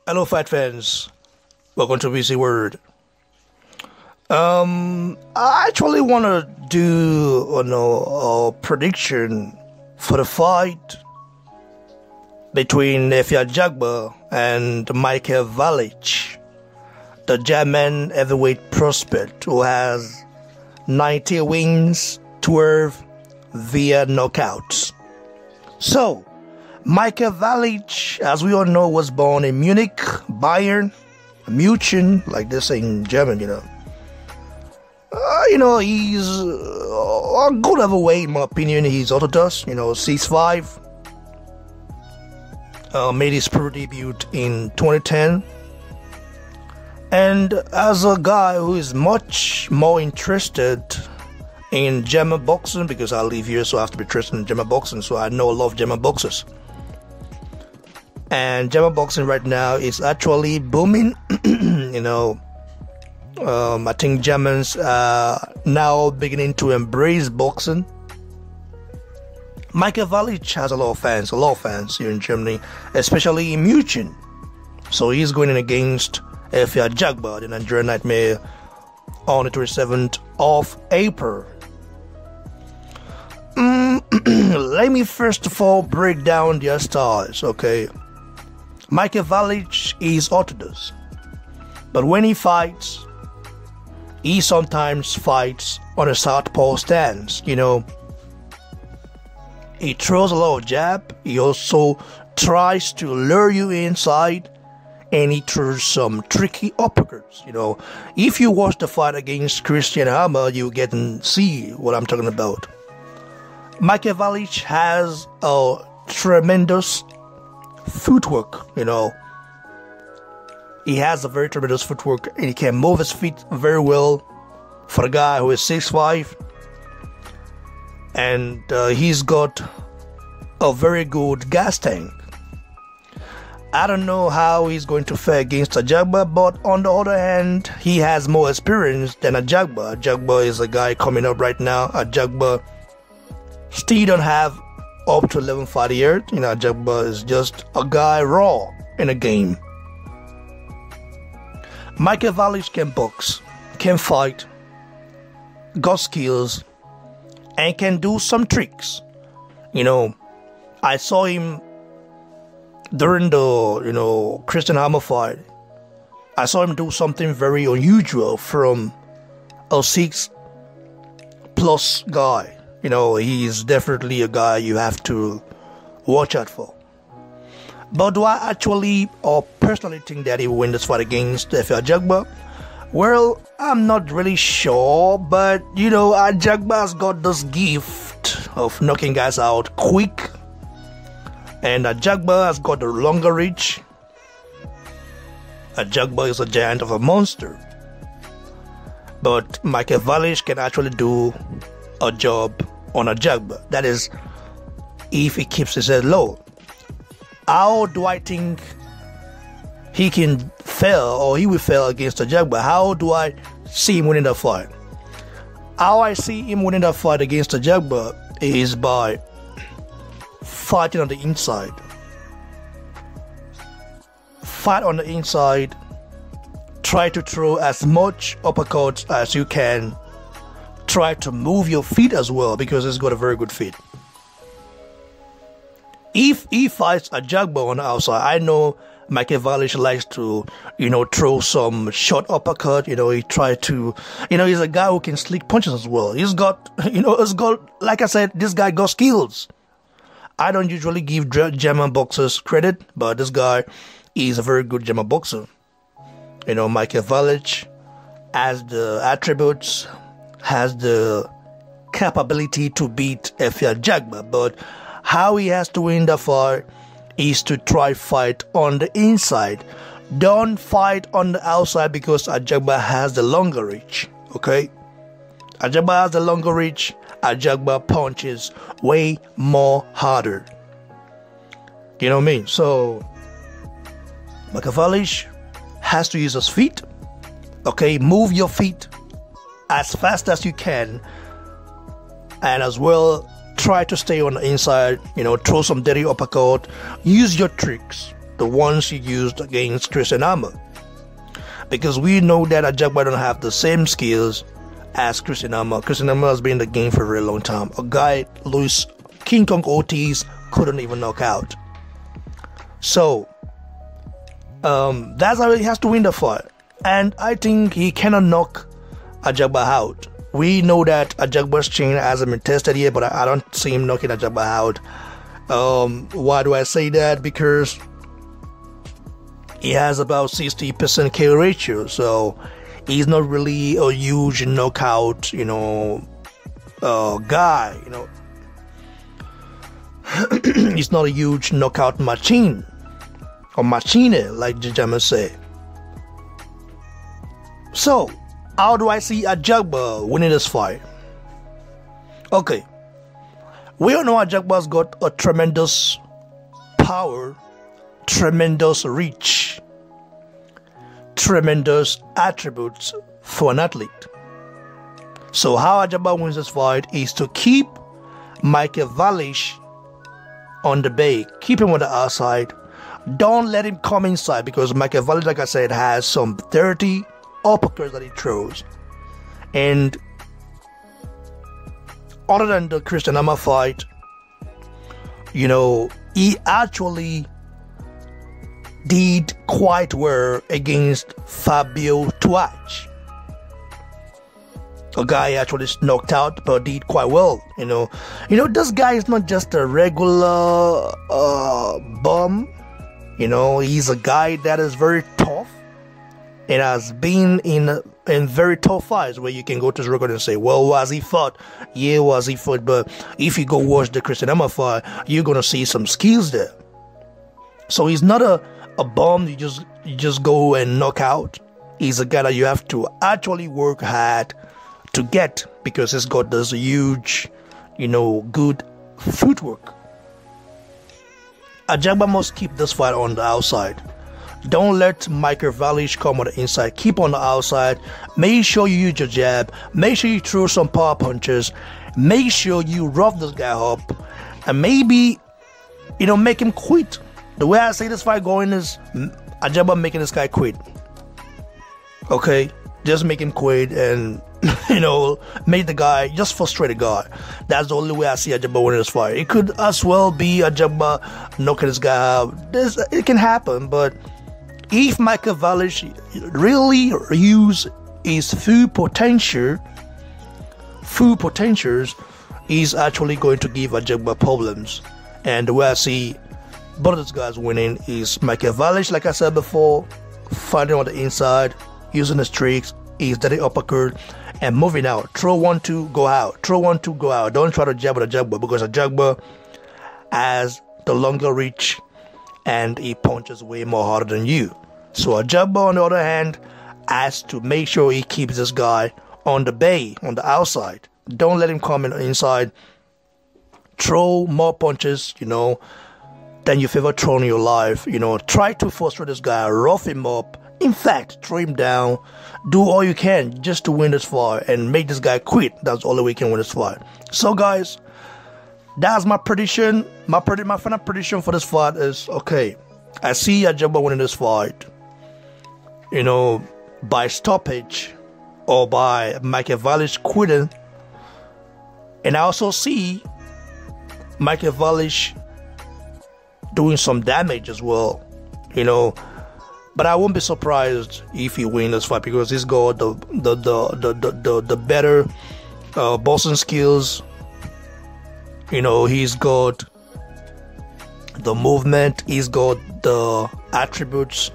Hello, fight fans. Welcome to BC Word. I actually want to do a prediction for the fight between Efe Ajagba and Michel Wallisch, the German heavyweight prospect who has 90 wins, 12 via knockouts. So, Michel Wallisch, as we all know, was born in Munich, Bayern, München, like they say in German, he's a good heavyweight, in my opinion. He's orthodox, 6'5". Made his pro debut in 2010. And as a guy who is much more interested in German boxing, because I live here, so I have to be interested in German boxing, so I know a lot of German boxers. And German boxing right now is actually booming. I think Germans are now beginning to embrace boxing. Michel Wallisch has a lot of fans here in Germany, especially in München. So he's going in against Efe Ajagba, the Nigerian Nightmare, on the 27th of April. Let me first of all break down their styles, okay? Michel Wallisch is orthodox, but when he fights, he sometimes fights on a southpaw stance, He throws a lot of jab, he also tries to lure you inside, and he throws some tricky uppercuts, If you watch the fight against Christian Hammer, you get and see what I'm talking about. Michel Wallisch has a tremendous footwork, He has a very tremendous footwork, and he can move his feet very well for a guy who is 6'5". And he's got a very good gas tank. I don't know how he's going to fare against Ajagba, but on the other hand, he has more experience than Ajagba. Ajagba is a guy coming up right now. Ajagba still don't have up to 11 fight years. Ajagba is just a guy raw in a game. Michel Wallisch can box, can fight, got skills, and can do some tricks. I saw him during the Christian Hammer fight. I saw him do something very unusual from a 6+ guy. He's definitely a guy you have to watch out for. But do I actually or personally think that he will win this fight against Efe Ajagba? Well, I'm not really sure, but Ajagba's got this gift of knocking guys out quick, and Ajagba has got a longer reach. Ajagba is a giant of a monster, but Michel Wallisch can actually do a job on Ajagba. That is, if he keeps his head low. How do I think he can fail, or he will fail against Ajagba? How do I see him winning that fight? How I see him winning that fight against Ajagba is by fighting on the inside. Fight on the inside. Try to throw as much uppercuts as you can. Try to move your feet as well, because he's got a very good feet. If he fights Ajagba on the outside, I know Michel Wallisch likes to, throw some short uppercut. He try to, he's a guy who can slick punches as well. He's got, like I said, this guy got skills. I don't usually give German boxers credit, but this guy is a very good German boxer. Michel Wallisch has the attributes, has the capability to beat Efe Ajagba, but how he has to win the fight is to try fight on the inside. Don't fight on the outside, because Ajagba has the longer reach, okay? Ajagba has the longer reach. Ajagba punches way more harder. You know what I mean? So, Michel Wallisch has to use his feet, okay? Move your feet as fast as you can, and as well try to stay on the inside, throw some dirty uppercut, use your tricks, the ones he used against Christian Armor. Because we know that Ajagba don't have the same skills as Christian Armor. Christian Armor has been in the game for a very long time. A guy Luis King Kong Ortiz couldn't even knock out. So that's how he has to win the fight. And I think he cannot knock Ajagba out. We know that Ajagba's chain hasn't been tested yet, but I don't see him knocking Ajagba out. Why do I say that? Because he has about 60% KO ratio, so he's not really a huge knockout, guy. He's not a huge knockout machine or machine, like Jajama say. So, how do I see Ajagba winning this fight? Okay, we all know Ajagba's got a tremendous power, tremendous reach, tremendous attributes for an athlete. So how Ajagba wins this fight is to keep Michel Wallisch on the bay, keep him on the outside. Don't let him come inside, because Michel Wallisch, like I said, has some dirty uppercuts that he throws. And other than the Christian Armor fight, he actually did quite well against Fabio Tuach. A guy actually knocked out, but did quite well. This guy is not just a regular bum. He's a guy that is very tough and has been in very tough fights where you can go to his record and say, well, was he fought? Yeah, was he fought? But if you go watch the Christian Armor fight, you're gonna see some skills there. So he's not a bum you just go and knock out. He's a guy that you have to actually work hard to get, because he's got this huge, good footwork. Ajagba must keep this fight on the outside. Don't let Michel Wallisch come on the inside. Keep on the outside. Make sure you use your jab. Make sure you throw some power punches. Make sure you rough this guy up. And maybe, make him quit. The way I see this fight going is Ajagba making this guy quit. Okay? Just make him quit and, make the guy, just frustrate the guy. That's the only way I see Ajagba winning this fight. It could as well be Ajagba knocking this guy out. It can happen, but if Michel Wallisch really use his full potentials, he's actually going to give Ajagba problems. And the way I see both of these guys winning is Michel Wallisch, like I said before, fighting on the inside, using his tricks, his dirty uppercut, and moving out. Throw 1-2, go out. Throw 1-2, go out. Don't try to jab with Ajagba, because Ajagba has the longer reach and he punches way more harder than you. So Ajagba, on the other hand, has to make sure he keeps this guy on the bay, on the outside. Don't let him come in inside. Throw more punches, than you've ever thrown in your life. Try to frustrate this guy, rough him up. In fact, throw him down. Do all you can just to win this fight and make this guy quit. That's the only way you can win this fight. So, guys, that's my prediction. My final prediction for this fight is, okay, I see Ajagba winning this fight, by stoppage or by Michel Wallisch quitting. And I also see Michel Wallisch doing some damage as well, But I won't be surprised if he wins this fight, because he's got the better boxing skills. He's got the movement. He's got the attributes.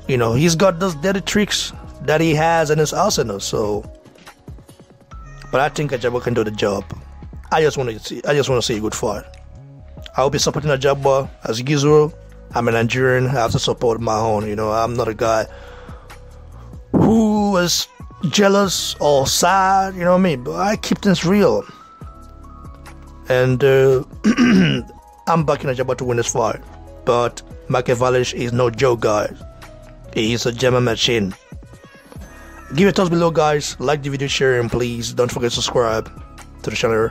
He's got those dirty tricks that he has in his arsenal. So, but I think Ajagba can do the job. I just want to see a good fight. I will be supporting Ajagba as usual. I'm a Nigerian. I have to support my own. I'm not a guy who is jealous or sad. You know what I mean? But I keep things real. And I'm backing Ajagba to win this fight. But Michel Wallisch is no joke, guys. He's a German machine. Give your thoughts below, guys. Like the video, share, and please don't forget to subscribe to the channel.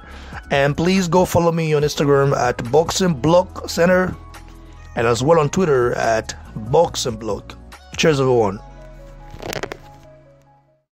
And please go follow me on Instagram at Boxing Block Center. and as well on Twitter at Box and Block. Cheers, everyone.